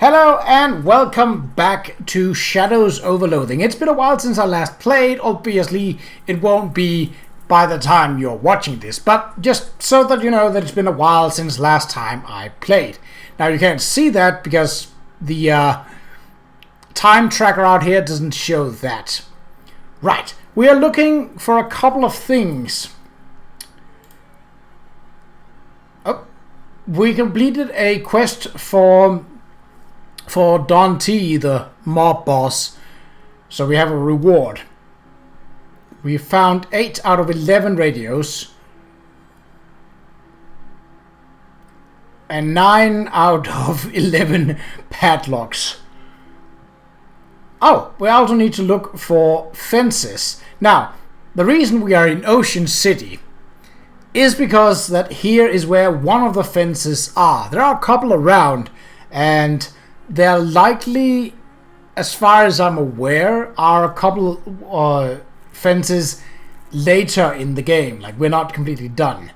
Hello and welcome back to Shadows over Loathing. It's been a while since I last played. Obviously, it won't be by the time you're watching this, but just so that you know that it's been a while since last time I played. Now, you can't see that because the time tracker out here doesn't show that. Right, we are looking for a couple of things. Oh, we completed a quest for Don T, the mob boss, so we have a reward. We found 8 out of 11 radios and 9 out of 11 padlocks. Oh, we also need to look for fences. Now, the reason we are in Ocean City is because that here is where one of the fences are. There are a couple around, and they're likely, as far as I'm aware, are a couple fences later in the game. Like, we're not completely done.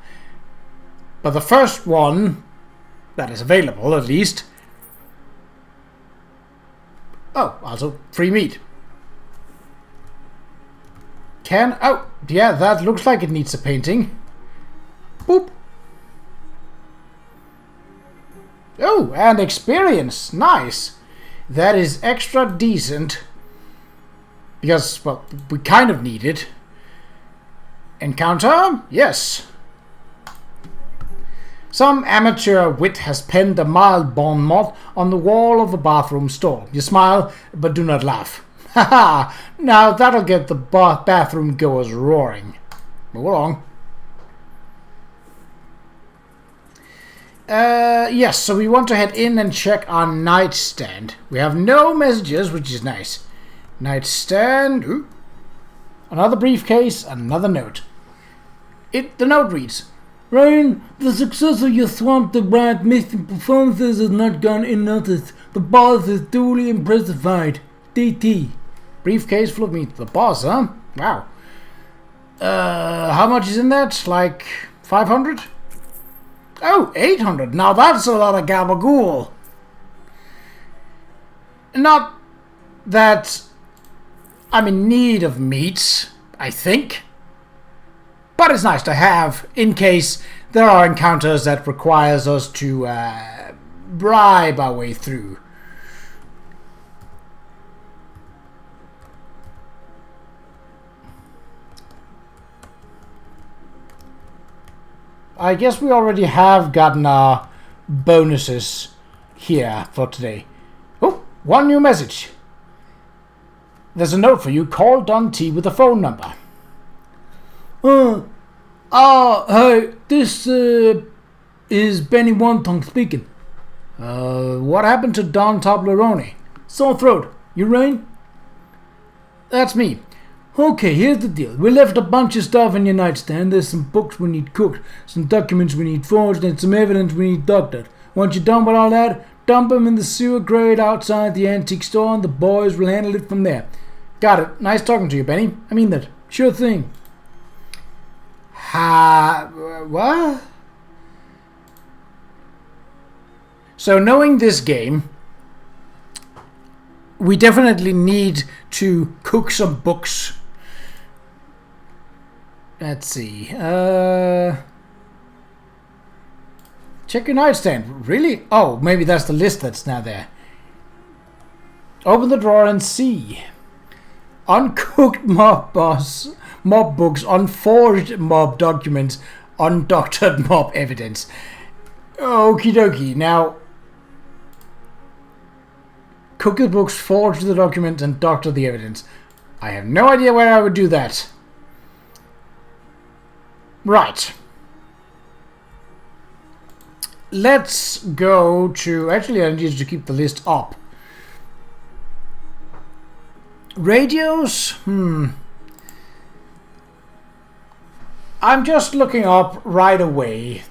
But the first one that is available, at least. Oh, also free meat. Oh, yeah, that looks like it needs a painting. Boop. Oh, and experience. Nice. That is extra decent. Because, well, we kind of need it. Encounter? Yes. Some amateur wit has penned a mild bon mot on the wall of the bathroom stall. You smile, but do not laugh. Haha! Now that'll get the bathroom goers roaring. Move along. Yes, so we want to head in and check our nightstand. We have no messages, which is nice. Nightstand. Ooh. Another briefcase, another note. The note reads, Ryan, the success of your Swamp the Rat missing performances has not gone unnoticed. The boss is duly impressified. DT. Briefcase full of meat. The boss, huh? Wow. How much is in that? Like 500? Oh, 800. Now that's a lot of gabagool. Not that I'm in need of meat, I think. But it's nice to have in case there are encounters that requires us to bribe our way through. I guess we already have gotten our bonuses here for today. Oh, one new message. There's a note for you. Call Don T with a phone number. Hey, this is Benny Wonton speaking. What happened to Don Toblerone? Sore throat. You Rain? That's me. Okay, here's the deal. We left a bunch of stuff in your nightstand. There's some books we need cooked, some documents we need forged, and some evidence we need doctored. Once you're done with all that, dump them in the sewer grate outside the antique store, and the boys will handle it from there. Got it. Nice talking to you, Benny. I mean that. Sure thing. What? So, knowing this game, we definitely need to cook some books. Let's see. Check your nightstand. Really? Oh, maybe that's the list that's now there. Open the drawer and see. Uncooked mob books, unforged mob documents, undoctored mob evidence. Okie dokie. Now, cook the books, forge the documents, and doctor the evidence. I have no idea where I would do that. Right. Let's go to... Actually, I need to keep the list up. Radios? I'm just looking up right away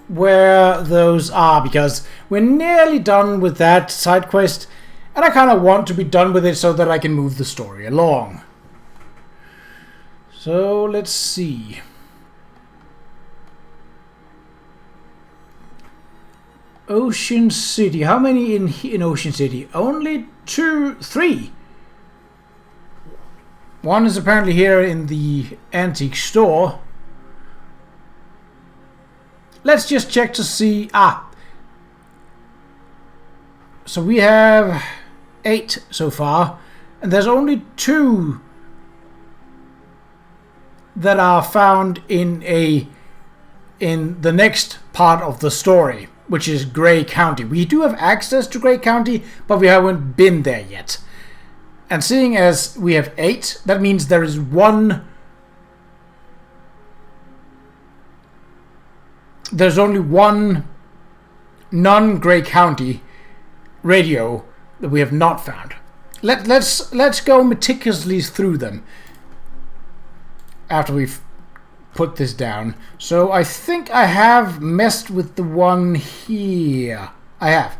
where those are, because we're nearly done with that side quest, and I kind of want to be done with it so that I can move the story along. So let's see. Ocean City. How many in Ocean City? Only 3. One is apparently here in the antique store. Let's just check to see. So we have 8 so far, and there's only 2 that are found in the next part of the story, which is Grey County. We do have access to Grey County, but we haven't been there yet. And seeing as we have 8, that means there is one. There's only one non-Grey County radio that we have not found. Let's go meticulously through them after we've put this down. So I think I have messed with the one here. I have.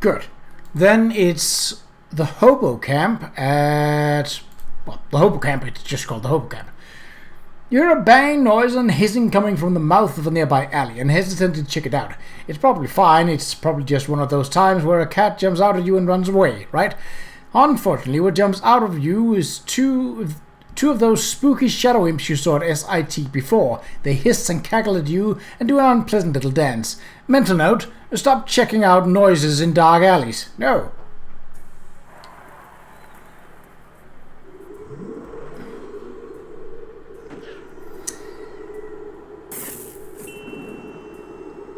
Good. Then it's the Hobo Camp at... Well, the Hobo Camp, it's just called the Hobo Camp. You hear a bang noise and hissing coming from the mouth of a nearby alley and hesitant to check it out. It's probably fine. It's probably just one of those times where a cat jumps out at you and runs away, right? Unfortunately, what jumps out of you is two of those spooky shadow imps you saw at SIT before. They hiss and cackle at you and do an unpleasant little dance. Mental note, stop checking out noises in dark alleys. No.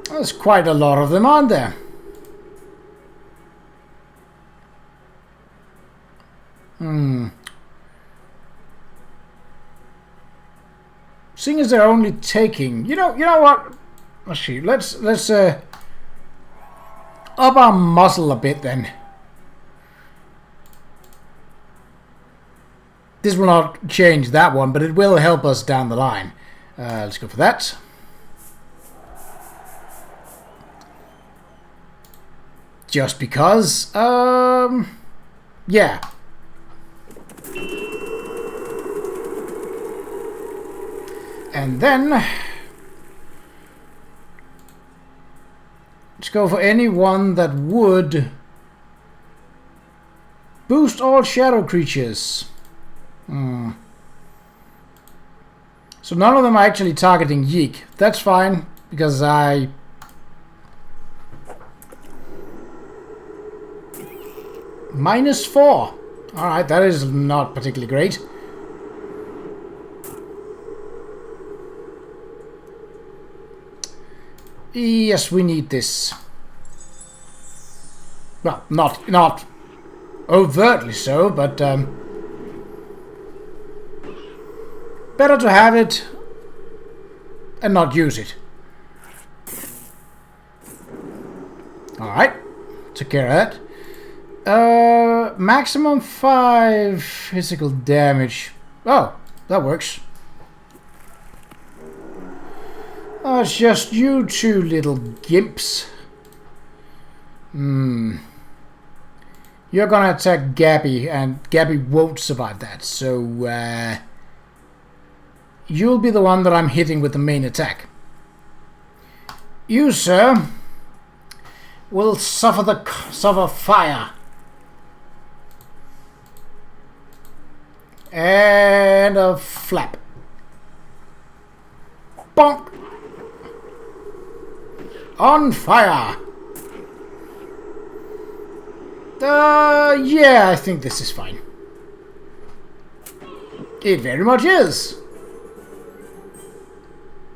There's quite a lot of them, aren't there? Seeing as they're only taking, you know what? Let's see. Let's up our muscle a bit then. This will not change that one, but it will help us down the line. Let's go for that. Just because, yeah. And then, let's go for any one that would boost all shadow creatures. So none of them are actually targeting Yeek. That's fine, because I... -4. Alright, that is not particularly great. Yes, we need this. Well, not overtly so, but better to have it and not use it. Alright, took care of that. Maximum 5 physical damage. Oh, that works. Oh, it's just you two little gimps. You're gonna attack Gabby, and Gabby won't survive that, so you'll be the one that I'm hitting with the main attack. You, sir, will suffer fire. And a flap. Bonk. On fire. Yeah, I think this is fine. It very much is.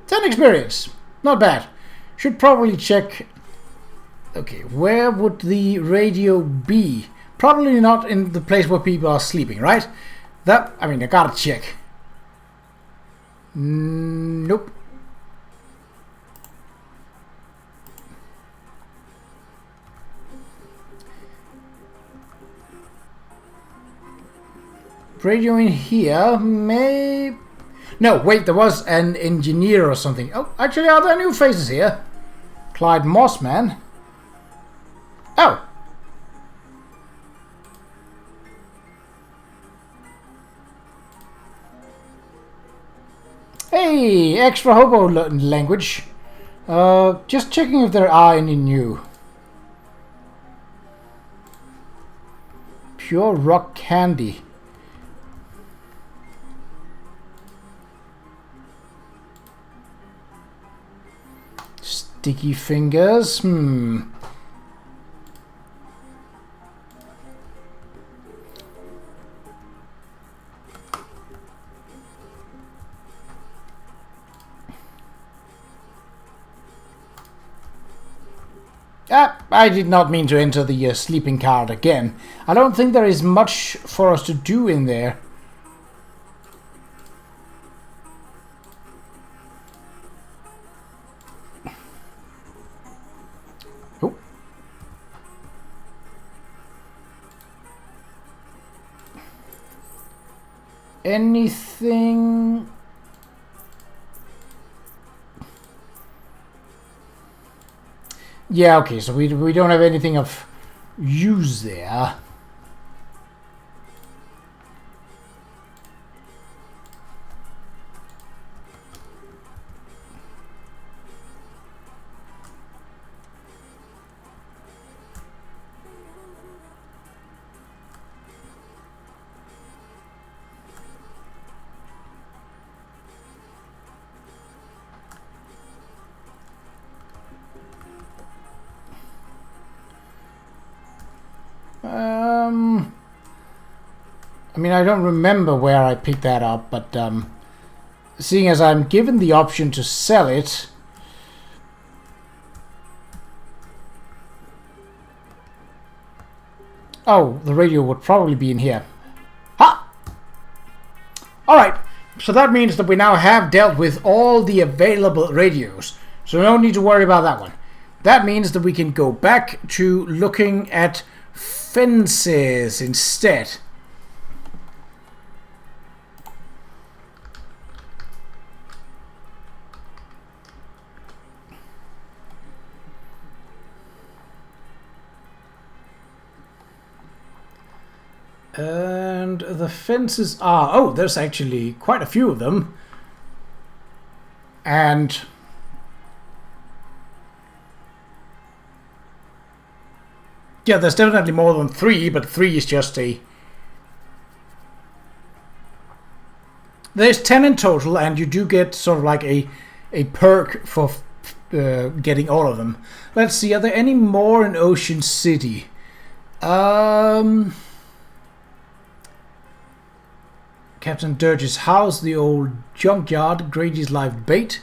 10 experience. Not bad. Should probably check... Okay, where would the radio be? Probably not in the place where people are sleeping, right? That, I mean, I gotta check. Nope. Radio in here may... No, wait, there was an engineer or something. Oh, actually, are there new faces here? Clyde Mossman. Oh. Hey, extra hobo language. Just checking if there are any new. Pure rock candy. Sticky fingers. I did not mean to enter the sleeping card again. I don't think there is much for us to do in there. Oh. Anything... Yeah, okay, so we don't have anything of use there. I mean, I don't remember where I picked that up, but seeing as I'm given the option to sell it, oh, the radio would probably be in here. Ha! Alright, so that means that we now have dealt with all the available radios, so no need to worry about that one. That means that we can go back to looking at fences instead. And the fences are... Oh, there's actually quite a few of them. And... yeah, there's definitely more than 3, but 3 is just a... There's 10 in total, and you do get sort of like a perk for getting all of them. Let's see, are there any more in Ocean City? Captain Dirge's house, the old junkyard, Grady's live bait,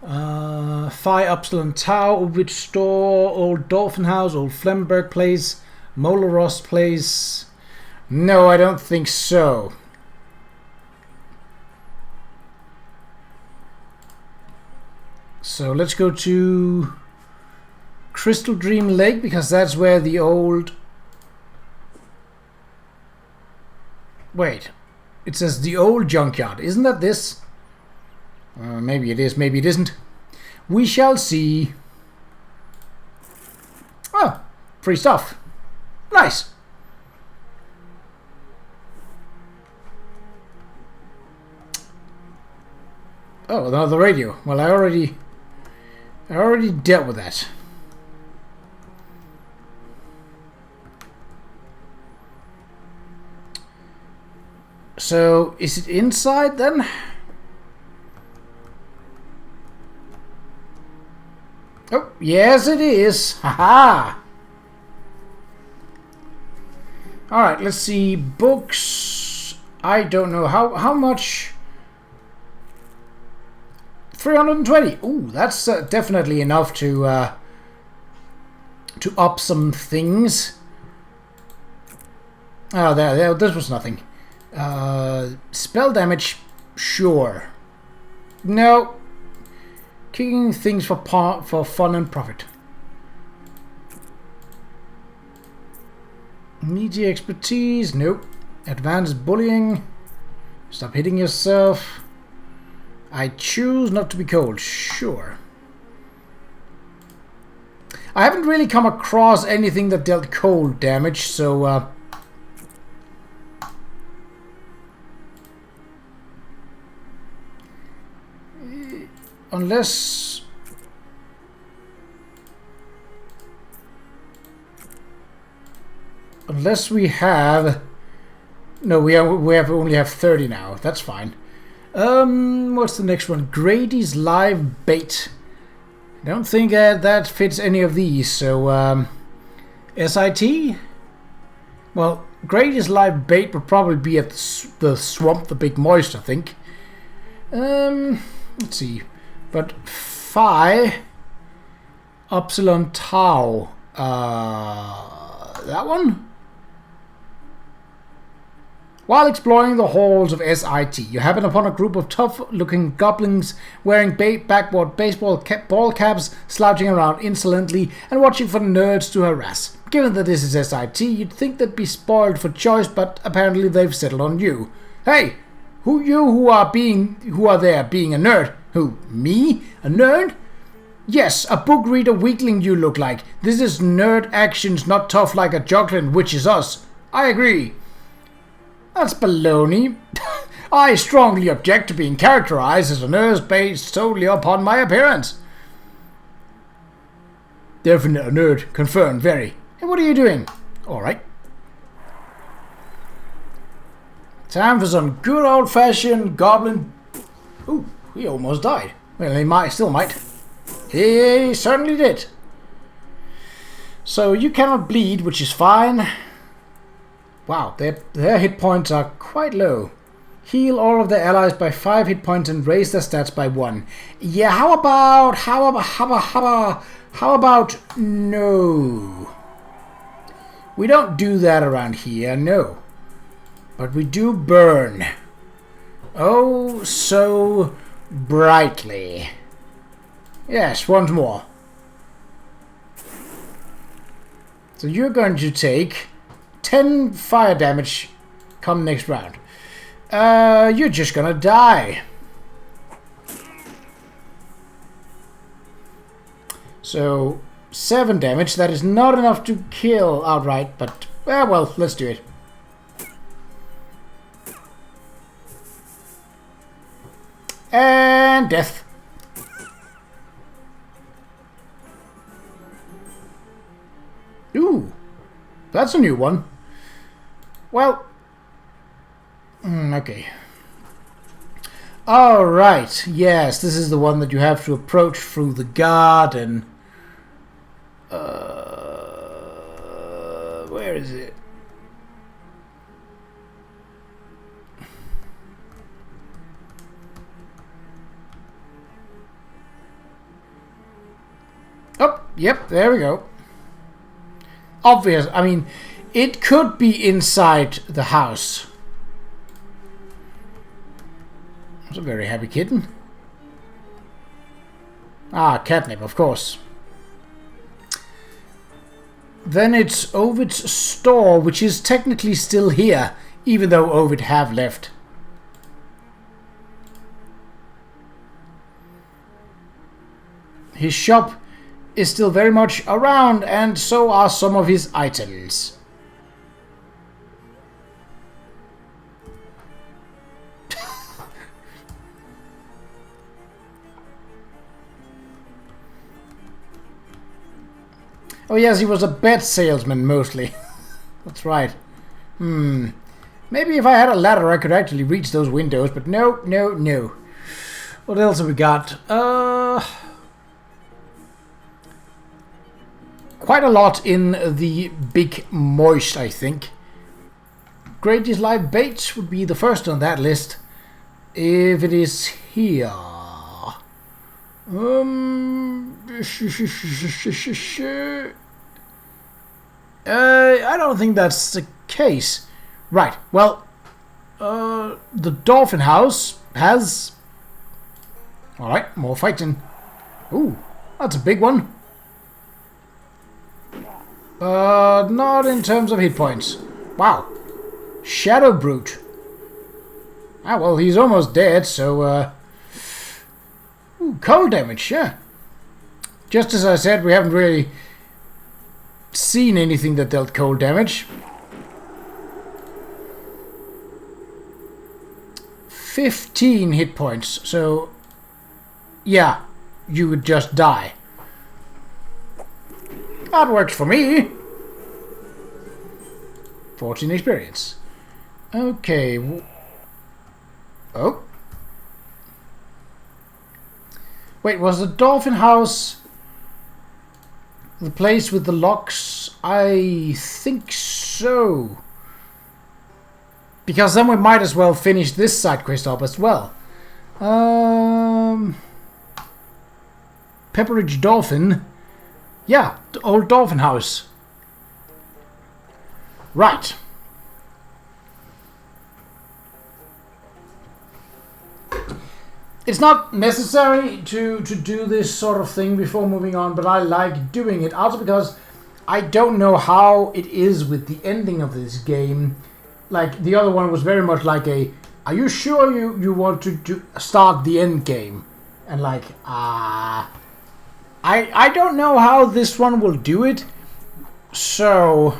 Phi Upsilon Tower, Old Witch Store, Old Dolphin House, Old Flemberg Place, Mola Ross Place. No, I don't think so. So let's go to Crystal Dream Lake, because that's where the old... Wait. It says the old junkyard. Isn't that this? Maybe it is, maybe it isn't. We shall see. Oh, free stuff. Nice. Oh, another radio. Well, I already dealt with that. So, is it inside then? Oh, yes it is. Haha. Alright, let's see. Books. I don't know. How much? 320. Ooh, that's definitely enough to up some things. Oh, there. This was nothing. Spell damage, sure. No. Kicking things for fun and profit. Media expertise, nope. Advanced bullying. Stop hitting yourself. I choose not to be cold, sure. I haven't really come across anything that dealt cold damage, so unless... Unless we have... No, we only have 30 now. That's fine. What's the next one? Grady's live bait. I don't think that fits any of these. So, SIT? Well, Grady's live bait would probably be at the swamp, the Big Moist, I think. Let's see. But Phi, Upsilon Tau. That one? While exploring the halls of SIT, you happen upon a group of tough-looking goblins wearing backboard ball caps, slouching around insolently and watching for nerds to harass. Given that this is SIT, you'd think they'd be spoiled for choice, but apparently they've settled on you. Hey, who are there being a nerd? Who, me? A nerd? Yes, a book reader weakling you look like. This is nerd actions, not tough like a juggling, which is us. I agree. That's baloney. I strongly object to being characterized as a nerd based solely upon my appearance. Definite a nerd. Confirmed, very. Hey, what are you doing? Alright. Time for some good old-fashioned goblin... Ooh, he almost died. Well, he still might. He certainly did. So you cannot bleed, which is fine. Wow, their hit points are quite low. Heal all of their allies by 5 hit points and raise their stats by 1. Yeah, how about no? We don't do that around here, no. But we do burn. Oh, so brightly. Yes, once more. So you're going to take 10 fire damage come next round. You're just gonna die. So 7 damage. That is not enough to kill outright, but well, let's do it. And death. Ooh, that's a new one. Well, okay. Alright, yes, this is the one that you have to approach through the garden. Where is it? Oh, yep, there we go. Obvious, I mean... It could be inside the house. That's a very happy kitten. Ah, catnip, of course. Then it's Ovid's store, which is technically still here, even though Ovid have left. His shop is still very much around, and so are some of his items. Oh yes, he was a bet salesman mostly. That's right. Maybe if I had a ladder I could actually reach those windows, but no, no, no. What else have we got? Quite a lot in the Big Moist, I think. Grady's live bait would be the first on that list. If it is here. I don't think that's the case. Right, well, the Dolphin House has... Alright, more fighting. Ooh, that's a big one. Not in terms of hit points. Wow. Shadow Brute. Ah, well, he's almost dead, so, Ooh, cold damage, yeah. Just as I said, we haven't really seen anything that dealt cold damage. 15 hit points, so yeah, you would just die. That works for me. 14 experience. Okay. Oh. Wait, was the dolphin house the place with the locks? I think so. Because then we might as well finish this side quest up as well. Pepperidge Dolphin. Yeah, the old dolphin house. Right. It's not necessary to do this sort of thing before moving on, but I like doing it. Also because I don't know how it is with the ending of this game. Like, the other one was very much like a, are you sure you want to start the end game? And like, I don't know how this one will do it. So,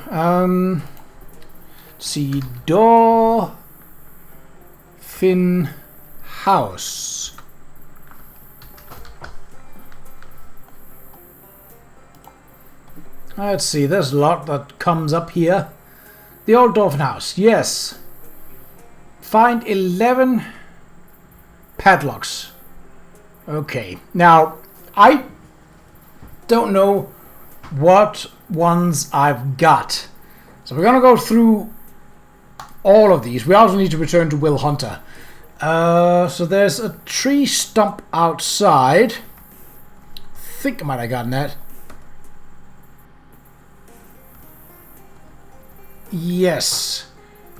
see, Dolphin House. Let's see, there's a lot that comes up here. The old dolphin house, yes. Find 11 padlocks. Okay, now I don't know what ones I've got. So we're gonna go through all of these. We also need to return to Will Hunter. So there's a tree stump outside. I think I might have gotten that. Yes.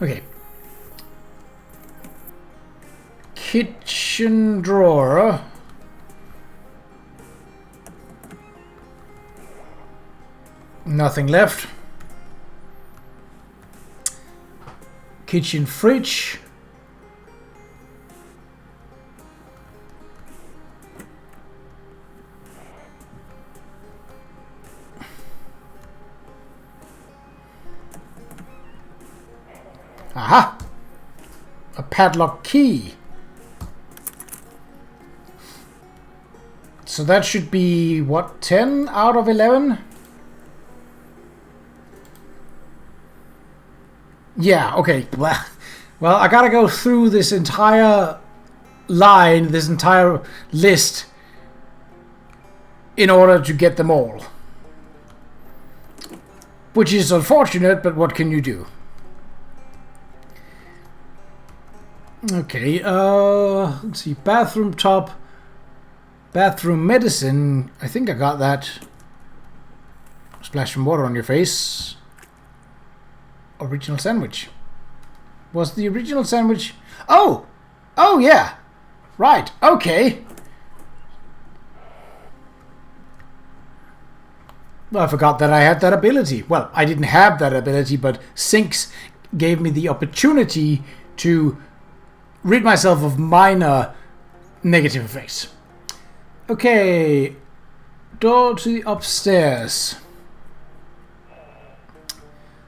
Okay. Kitchen drawer. Nothing left. Kitchen fridge. Aha! A padlock key. So that should be, what, 10 out of 11? Yeah, okay. Well, I gotta go through this entire line, this entire list, in order to get them all. Which is unfortunate, but what can you do? Okay, let's see, bathroom top, bathroom medicine, I think I got that. Splash some water on your face. Original sandwich. Was the original sandwich... Oh! Oh, yeah! Right, okay. Well, I forgot that I had that ability. Well, I didn't have that ability, but Sinks gave me the opportunity to rid myself of minor negative effects. Okay, door to the upstairs.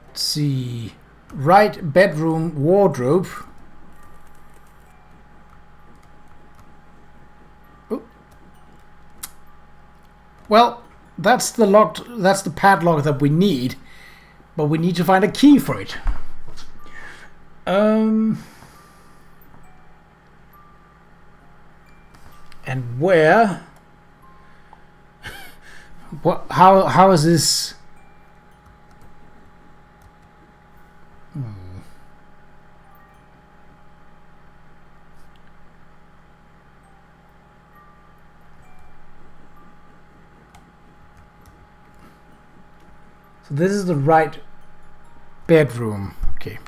Let's see, right bedroom wardrobe. Oh. Well, that's the padlock that we need, but we need to find a key for it. And where? What? How is this? So this is the right bedroom. Okay.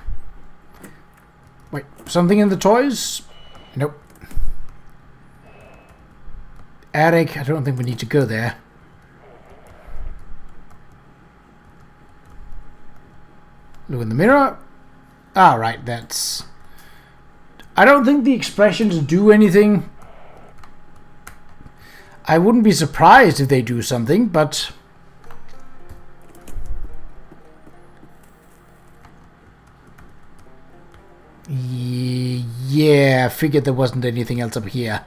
Wait, something in the toys? Nope. Attic, I don't think we need to go there. Look in the mirror. Ah, right, that's... I don't think the expressions do anything. I wouldn't be surprised if they do something, but... Yeah, I figured there wasn't anything else up here.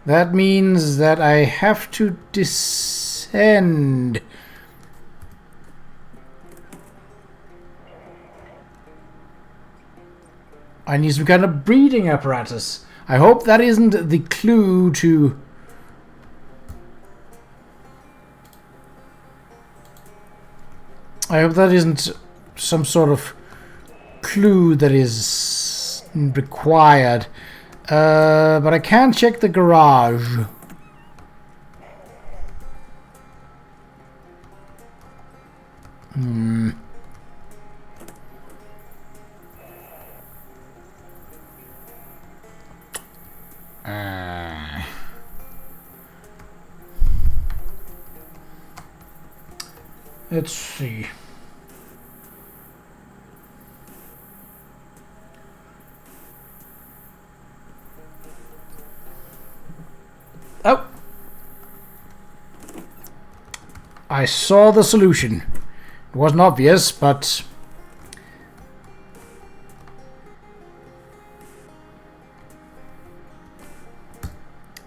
That means that I have to disable attend. I need some kind of breeding apparatus. I hope that isn't the clue to... I hope that isn't some sort of clue that is required. But I can check the garage. Let's see. Oh! I saw the solution. It wasn't obvious, but...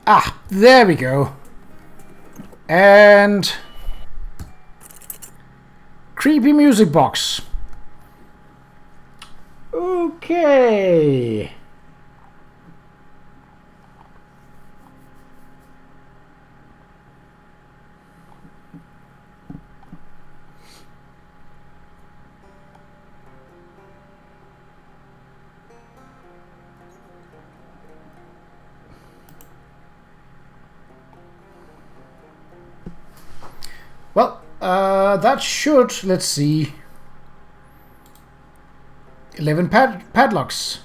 Ah, there we go. And... creepy music box. Okay. Well, that should, let's see, 11 padlocks.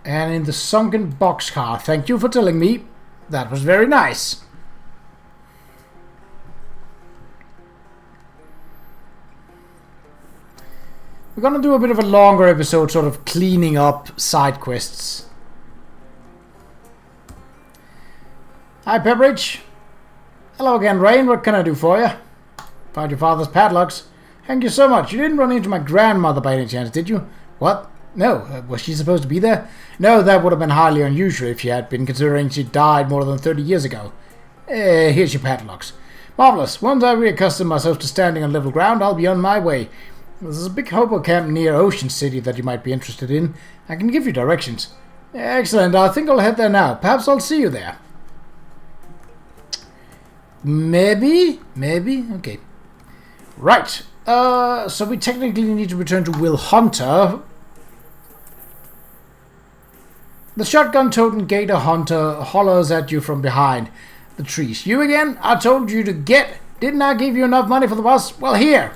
And in the sunken boxcar. Thank you for telling me. That was very nice. We're gonna do a bit of a longer episode, sort of cleaning up side quests. Hi, Pepperidge. Hello again, Rain. What can I do for you? Found your father's padlocks. Thank you so much. You didn't run into my grandmother by any chance, did you? What? No. Was she supposed to be there? No, that would have been highly unusual if she had been, considering she died more than 30 years ago. Here's your padlocks. Marvellous. Once I reaccustom myself to standing on level ground, I'll be on my way. There's a big hobo camp near Ocean City that you might be interested in. I can give you directions. Excellent. I think I'll head there now. Perhaps I'll see you there. Maybe? Okay. Right. So we technically need to return to Will Hunter. The shotgun-toting gator hunter hollers at you from behind the trees. You again? I told you to get. Didn't I give you enough money for the bus? Well, here.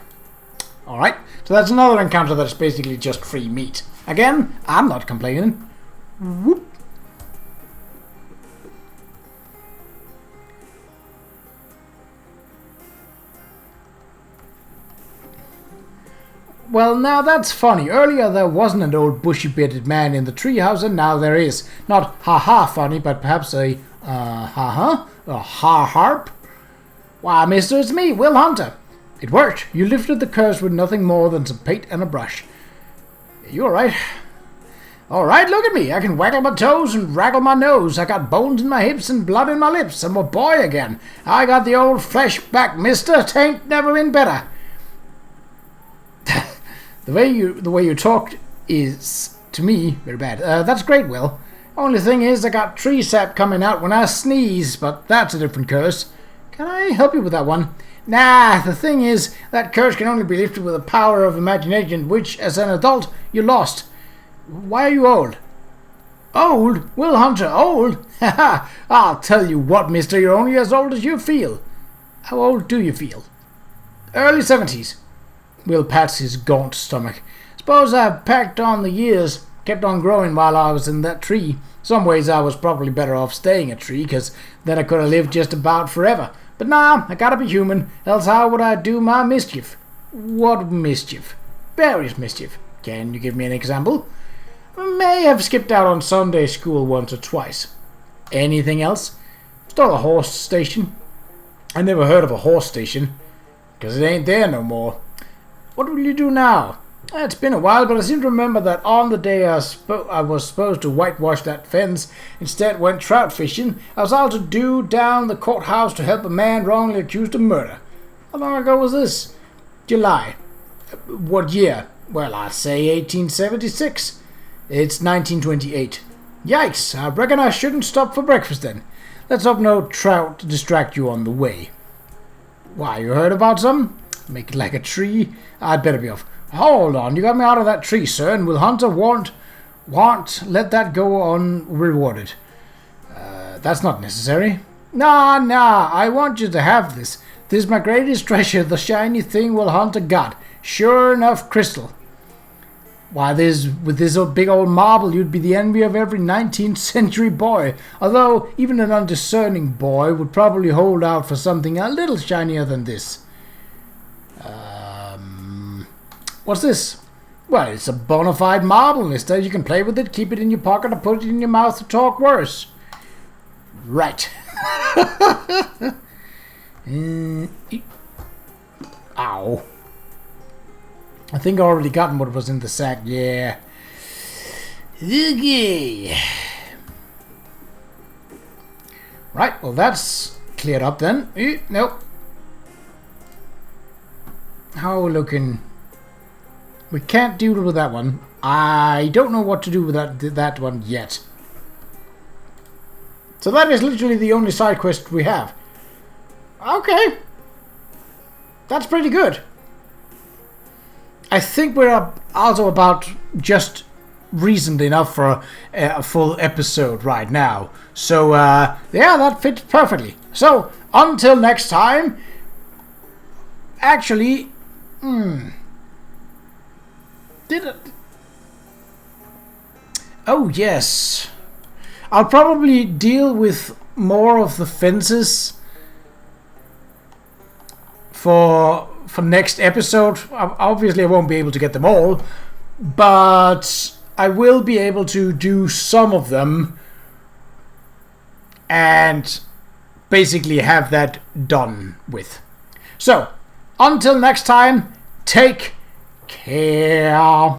Alright. So that's another encounter that's basically just free meat. Again, I'm not complaining. Whoop. Well, now that's funny. Earlier there wasn't an old bushy-bearded man in the treehouse, and now there is. Not ha-ha funny, but perhaps a ha-ha? A ha-harp? Why, mister, it's me, Will Hunter. It worked. You lifted the curse with nothing more than some paint and a brush. You alright? Alright, look at me. I can waggle my toes and raggle my nose. I got bones in my hips and blood in my lips. I'm a boy again. I got the old flesh back, mister. Tain't never been better. The way you talked is, to me, very bad. That's great, Will. Only thing is, I got tree sap coming out when I sneeze, but that's a different curse. Can I help you with that one? Nah, the thing is, that curse can only be lifted with the power of imagination, which, as an adult, you lost. Why are you old? Old? Will Hunter, old? Haha, I'll tell you what, mister, you're only as old as you feel. How old do you feel? Early 70s. Will pats his gaunt stomach. Suppose I've packed on the years, kept on growing while I was in that tree. Some ways I was probably better off staying a tree, 'cause then I could have lived just about forever. But nah, I gotta be human, else how would I do my mischief? What mischief? Various mischief. Can you give me an example? May have skipped out on Sunday school once or twice. Anything else? Stole a horse station. I never heard of a horse station, 'cause it ain't there no more. What will you do now? It's been a while, but I seem to remember that on the day I was supposed to whitewash that fence, instead went trout fishing. I was all to do down the courthouse to help a man wrongly accused of murder. How long ago was this? July. What year? Well, I'd say 1876. It's 1928. Yikes, I reckon I shouldn't stop for breakfast then. Let's hope no trout to distract you on the way. Why, you heard about some? Make it like a tree? I'd better be off. Hold on, you got me out of that tree, sir, and will Hunter want let that go unrewarded? That's not necessary. Nah, I want you to have this. This is my greatest treasure, the shiny thing Will Hunter got. Sure enough, crystal. Why, with this big old marble, you'd be the envy of every 19th century boy. Although, even an undiscerning boy would probably hold out for something a little shinier than this. What's this? Well, it's a bona fide marble, mister. You can play with it, keep it in your pocket, or put it in your mouth to talk worse. Right. Ow. I think I already gotten what was in the sack, yeah. Okay. Right, well that's cleared up then. Nope. How are we looking? We can't deal with that one. I don't know what to do with that one yet. So that is literally the only side quest we have. Okay. That's pretty good. I think we're also about just reasoned enough for a full episode right now. So, yeah, that fits perfectly. So, until next time... Actually... Did it... Oh, yes. I'll probably deal with more of the fences for next episode. Obviously, I won't be able to get them all, but I will be able to do some of them and basically have that done with. So, until next time, take care.